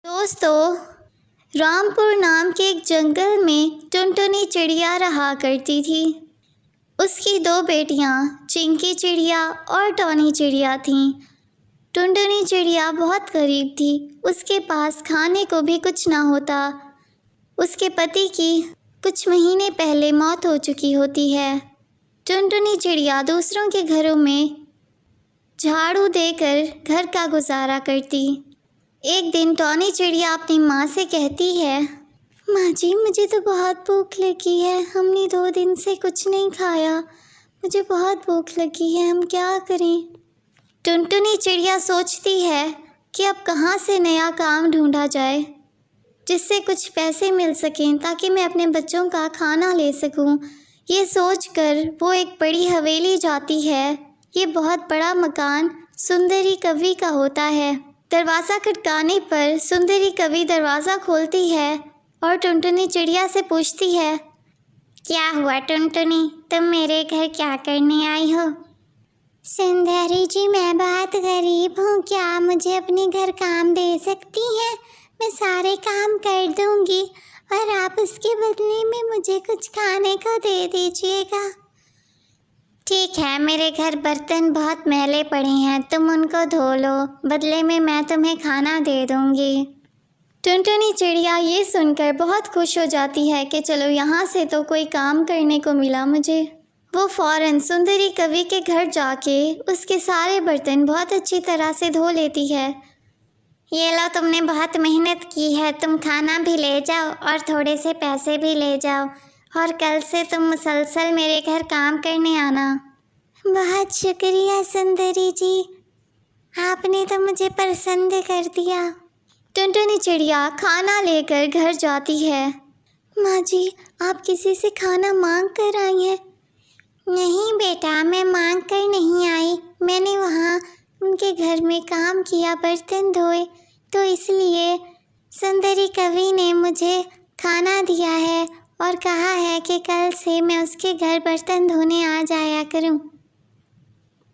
दोस्तों, रामपुर नाम के एक जंगल में टुनटुनी चिड़िया रहा करती थी। उसकी दो बेटियां चिंकी चिड़िया और टॉनी चिड़िया थीं। टुनटुनी चिड़िया बहुत गरीब थी। उसके पास खाने को भी कुछ ना होता। उसके पति की कुछ महीने पहले मौत हो चुकी होती है। टुनटुनी चिड़िया दूसरों के घरों में झाड़ू देकर घर का गुजारा करती। एक दिन टॉनी चिड़िया अपनी माँ से कहती है, माँ जी, मुझे तो बहुत भूख लगी है। हमने 2 दिन से कुछ नहीं खाया। मुझे बहुत भूख लगी है, हम क्या करें? टुनटुनी चिड़िया सोचती है कि अब कहाँ से नया काम ढूंढा जाए जिससे कुछ पैसे मिल सकें ताकि मैं अपने बच्चों का खाना ले सकूं। ये सोचकर वो एक बड़ी हवेली जाती है। ये बहुत बड़ा मकान सुंदरी कवि का होता है। दरवाज़ा खटकाने पर सुंदरी कवि दरवाज़ा खोलती है और टुनटुनी चिड़िया से पूछती है, क्या हुआ टुनटुनी, तुम मेरे घर क्या करने आई हो? सुंदरी जी, मैं बहुत गरीब हूँ, क्या मुझे अपने घर काम दे सकती हैं? मैं सारे काम कर दूँगी और आप उसके बदले में मुझे कुछ खाने को दे दीजिएगा। ठीक है, मेरे घर बर्तन बहुत मैले पड़े हैं, तुम उनको धो लो, बदले में मैं तुम्हें खाना दे दूँगी। टुनटुनी चिड़िया ये सुनकर बहुत खुश हो जाती है कि चलो यहाँ से तो कोई काम करने को मिला मुझे। वो फ़ौरन सुंदरी कवि के घर जाके उसके सारे बर्तन बहुत अच्छी तरह से धो लेती है। ये लो, तुमने बहुत मेहनत की है, तुम खाना भी ले जाओ और थोड़े से पैसे भी ले जाओ और कल से तुम मुसलसल मेरे घर काम करने आना। बहुत शुक्रिया सुंदरी जी, आपने तो मुझे पसंद कर दिया। टुनटुनी चिड़िया खाना लेकर घर जाती है। माँ जी, आप किसी से खाना मांग कर आई हैं? नहीं बेटा, मैं मांग कर नहीं आई, मैंने वहाँ उनके घर में काम किया, बर्तन धोए, तो इसलिए सुंदरी कवि ने मुझे खाना दिया है और कहा है कि कल से मैं उसके घर बर्तन धोने आ जाया करूँ।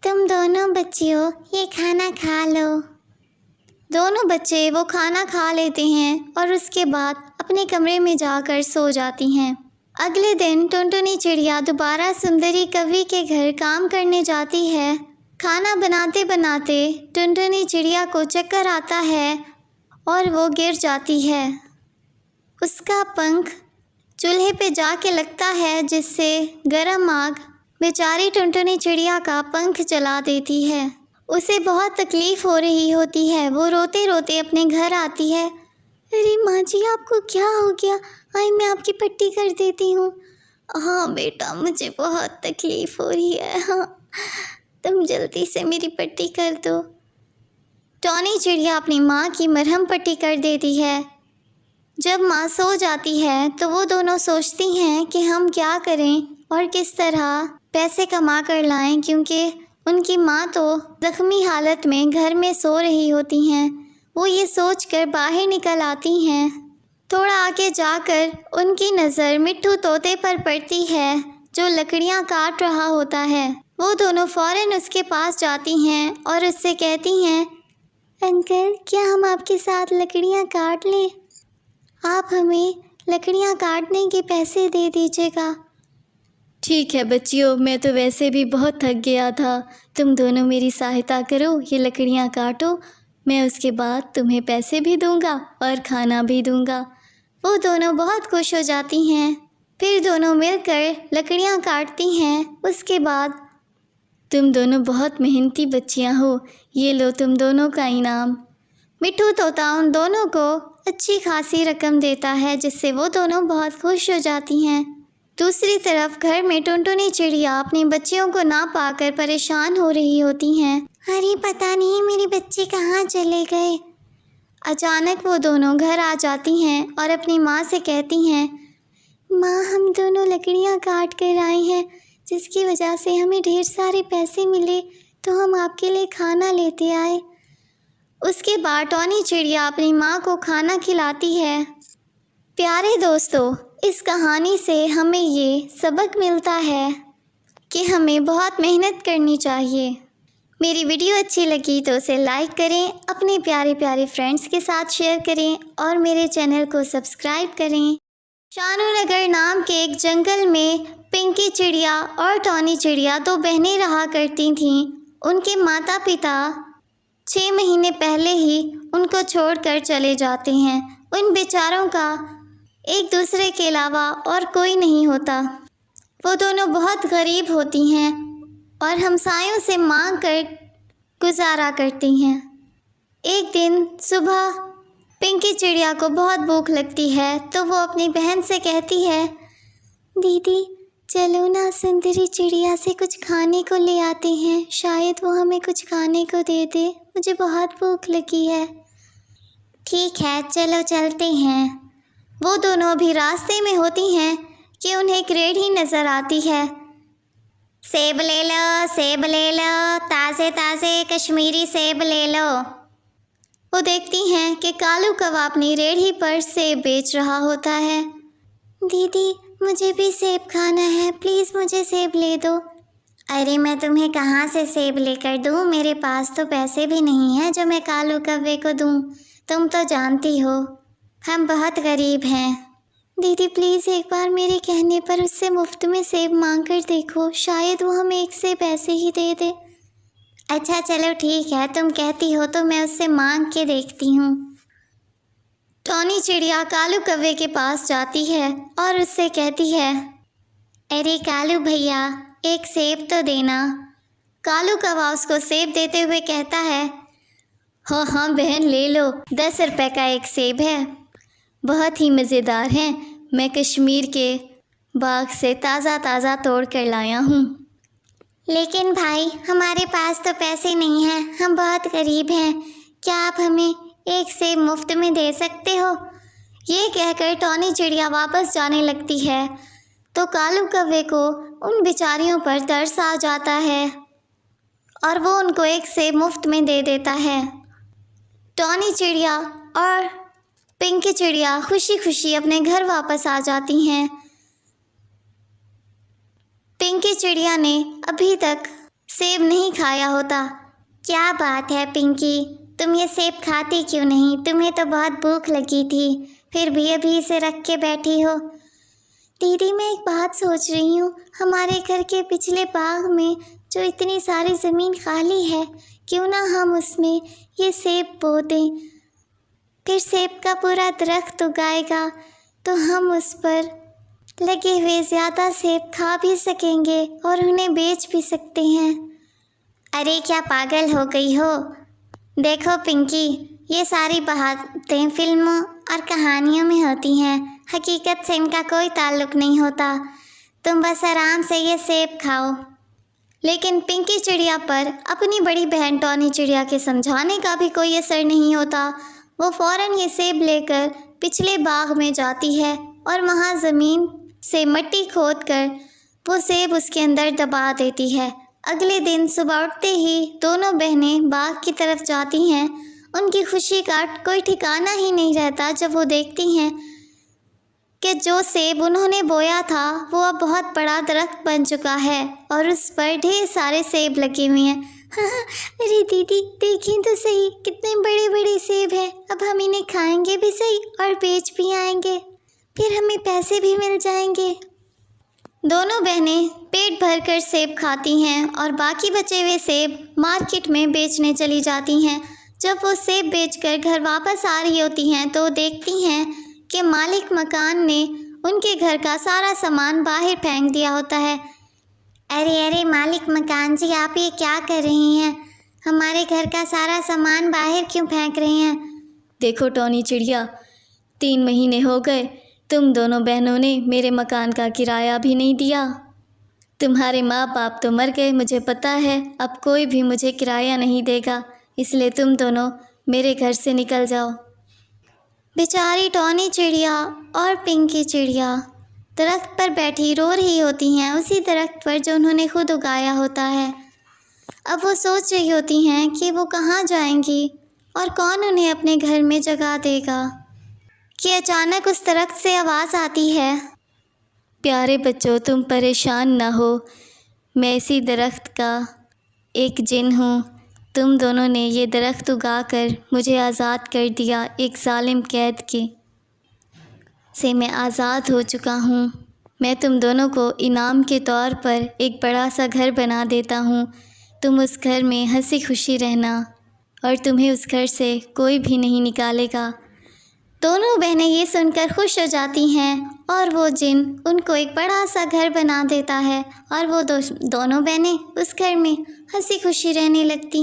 तुम दोनों बच्चियों ये खाना खा लो। दोनों बच्चे वो खाना खा लेते हैं और उसके बाद अपने कमरे में जाकर सो जाती हैं। अगले दिन टुनटुनी चिड़िया दोबारा सुंदरी कवि के घर काम करने जाती है। खाना बनाते बनाते टुनटुनी चिड़िया को चक्कर आता है और वो गिर जाती है। उसका पंख चूल्हे पे जाके लगता है जिससे गरम आग बेचारी टुनटुनी चिड़िया का पंख जला देती है। उसे बहुत तकलीफ़ हो रही होती है। वो रोते रोते अपने घर आती है। अरे माँ जी, आपको क्या हो गया? आई मैं आपकी पट्टी कर देती हूँ। हाँ बेटा, मुझे बहुत तकलीफ़ हो रही है। हाँ, तुम जल्दी से मेरी पट्टी कर दो। टॉनी चिड़िया अपनी माँ की मरहम पट्टी कर देती है। जब माँ सो जाती है तो वो दोनों सोचती हैं कि हम क्या करें और किस तरह पैसे कमा कर लाएं, क्योंकि उनकी माँ तो ज़ख्मी हालत में घर में सो रही होती हैं। वो ये सोचकर बाहर निकल आती हैं। थोड़ा आगे जाकर उनकी नज़र मिट्ठू तोते पर पड़ती है जो लकड़ियाँ काट रहा होता है। वो दोनों फ़ौरन उसके पास जाती हैं और उससे कहती हैं, अंकल, क्या हम आपके साथ लकड़ियाँ काट लें? आप हमें लकड़ियाँ काटने के पैसे दे दीजिएगा। ठीक है बच्चियों, मैं तो वैसे भी बहुत थक गया था, तुम दोनों मेरी सहायता करो, ये लकड़ियाँ काटो, मैं उसके बाद तुम्हें पैसे भी दूंगा और खाना भी दूंगा। वो दोनों बहुत खुश हो जाती हैं। फिर दोनों मिलकर लकड़ियाँ काटती हैं। उसके बाद, तुम दोनों बहुत मेहनती बच्चियाँ हो, ये लो तुम दोनों का इनाम। मिट्ठू तोता उन दोनों को अच्छी खासी रकम देता है जिससे वो दोनों बहुत खुश हो जाती हैं। दूसरी तरफ घर में टुनटुनी चिड़िया अपनी बच्चियों को ना पाकर परेशान हो रही होती हैं। अरे पता नहीं मेरे बच्चे कहाँ चले गए। अचानक वो दोनों घर आ जाती हैं और अपनी माँ से कहती हैं, माँ, हम दोनों लकड़ियाँ काट कर आए हैं, जिसकी वजह से हमें ढेर सारे पैसे मिले, तो हम आपके लिए खाना लेते आए। उसके बाद टॉनी चिड़िया अपनी माँ को खाना खिलाती है। प्यारे दोस्तों, इस कहानी से हमें ये सबक मिलता है कि हमें बहुत मेहनत करनी चाहिए। मेरी वीडियो अच्छी लगी तो उसे लाइक करें, अपने प्यारे प्यारे फ्रेंड्स के साथ शेयर करें और मेरे चैनल को सब्सक्राइब करें। शानूनगर नाम के एक जंगल में पिंकी चिड़िया और टॉनी चिड़िया दो बहनें रहा करती थीं। उनके माता पिता 6 महीने पहले ही उनको छोड़कर चले जाते हैं। उन बेचारों का एक दूसरे के अलावा और कोई नहीं होता। वो दोनों बहुत गरीब होती हैं और हमसायों से मांग कर गुजारा करती हैं। एक दिन सुबह पिंकी चिड़िया को बहुत भूख लगती है तो वो अपनी बहन से कहती है, दीदी चलो ना सुंदरी चिड़िया से कुछ खाने को ले आते हैं, शायद वो हमें कुछ खाने को दे दे, मुझे बहुत भूख लगी है। ठीक है चलो चलते हैं। वो दोनों अभी रास्ते में होती हैं कि उन्हें एक रेहड़ी नज़र आती है। सेब ले लो, ताज़े ताज़े कश्मीरी सेब ले लो। वो देखती हैं कि कालू कौवा अपनी रेहड़ी पर सेब बेच रहा होता है। दीदी मुझे भी सेब खाना है, प्लीज़ मुझे सेब ले दो। अरे मैं तुम्हें कहाँ से सेब लेकर दूँ, मेरे पास तो पैसे भी नहीं हैं जो मैं कालू कौवे को दूँ। तुम तो जानती हो हम बहुत गरीब हैं। दीदी प्लीज़ एक बार मेरे कहने पर उससे मुफ्त में सेब मांग कर देखो, शायद वो हमें एक सेब ऐसे ही दे दे। अच्छा चलो ठीक है, तुम कहती हो तो मैं उससे मांग के देखती हूँ। टॉनी चिड़िया कालू कौवे के पास जाती है और उससे कहती है, अरे कालू भैया एक सेब तो देना। कालू कौवा उसको सेब देते हुए कहता है, हाँ हाँ बहन ले लो, 10 रुपए का एक सेब है, बहुत ही मज़ेदार है, मैं कश्मीर के बाग से ताज़ा ताज़ा तोड़ कर लाया हूँ। लेकिन भाई हमारे पास तो पैसे नहीं हैं, हम बहुत गरीब हैं, क्या आप हमें एक सेब मुफ्त में दे सकते हो? ये कहकर टॉनी चिड़िया वापस जाने लगती है तो कालू कौवे को उन बेचारियों पर तरस आ जाता है और वो उनको एक सेब मुफ्त में दे देता है। टॉनी चिड़िया और पिंकी चिड़िया खुशी खुशी अपने घर वापस आ जाती हैं। पिंकी चिड़िया ने अभी तक सेब नहीं खाया होता। क्या बात है पिंकी, तुम ये सेब खाती क्यों नहीं? तुम्हें तो बहुत भूख लगी थी, फिर भी अभी इसे रख के बैठी हो। दीदी मैं एक बात सोच रही हूँ, हमारे घर के पिछले बाग में जो इतनी सारी ज़मीन खाली है, क्यों ना हम उसमें ये सेब बो दें, फिर सेब का पूरा दरख्त उगाएगा तो हम उस पर लगे हुए ज़्यादा सेब खा भी सकेंगे और उन्हें बेच भी सकते हैं। अरे क्या पागल हो गई हो? देखो पिंकी, ये सारी बातें फिल्मों और कहानियों में होती हैं, हकीकत से इनका कोई ताल्लुक़ नहीं होता। तुम बस आराम से ये सेब खाओ। लेकिन पिंकी चिड़िया पर अपनी बड़ी बहन टॉनी चिड़िया के समझाने का भी कोई असर नहीं होता। वो फ़ौरन ये सेब लेकर पिछले बाग में जाती है और वहाँ ज़मीन से मिट्टी खोदकर वो सेब उसके अंदर दबा देती है। अगले दिन सुबह उठते ही दोनों बहनें बाग की तरफ जाती हैं। उनकी खुशी का कोई ठिकाना ही नहीं रहता जब वो देखती हैं कि जो सेब उन्होंने बोया था वो अब बहुत बड़ा दरख्त बन चुका है और उस पर ढेर सारे सेब लगे हुए हैं। अरे दीदी देखें तो सही, कितने बड़े बड़े सेब हैं, अब हम इन्हें खाएंगे भी सही और बेच भी आएंगे, फिर हमें पैसे भी मिल जाएंगे। दोनों बहनें पेट भरकर सेब खाती हैं और बाकी बचे हुए सेब मार्केट में बेचने चली जाती हैं। जब वो सेब बेचकर घर वापस आ रही होती हैं तो देखती हैं कि मालिक मकान ने उनके घर का सारा सामान बाहर फेंक दिया होता है। अरे अरे मालिक मकान जी, आप ये क्या कर रही हैं? हमारे घर का सारा सामान बाहर क्यों फेंक रही हैं? देखो टॉनी चिड़िया, 3 महीने हो गए, तुम दोनों बहनों ने मेरे मकान का किराया भी नहीं दिया। तुम्हारे माँ बाप तो मर गए, मुझे पता है, अब कोई भी मुझे किराया नहीं देगा, इसलिए तुम दोनों मेरे घर से निकल जाओ। बेचारी टॉनी चिड़िया और पिंकी चिड़िया दरख्त पर बैठी रो रही होती हैं, उसी दरख्त पर जो उन्होंने खुद उगाया होता है। अब वो सोच रही होती हैं कि वो कहाँ जाएंगी और कौन उन्हें अपने घर में जगह देगा कि अचानक उस दरख्त से आवाज़ आती है, प्यारे बच्चों तुम परेशान ना हो, मैं इसी दरख्त का एक जिन हूँ। तुम दोनों ने ये दरख्त उगाकर मुझे आज़ाद कर दिया। एक जालिम कैद से मैं आज़ाद हो चुका हूँ। मैं तुम दोनों को इनाम के तौर पर एक बड़ा सा घर बना देता हूँ। तुम उस घर में हंसी खुशी रहना और तुम्हें उस घर से कोई भी नहीं निकालेगा। दोनों बहनें ये सुनकर खुश हो जाती हैं और वो जिन उनको एक बड़ा सा घर बना देता है और वो दोनों बहनें उस घर में हंसी खुशी रहने लगती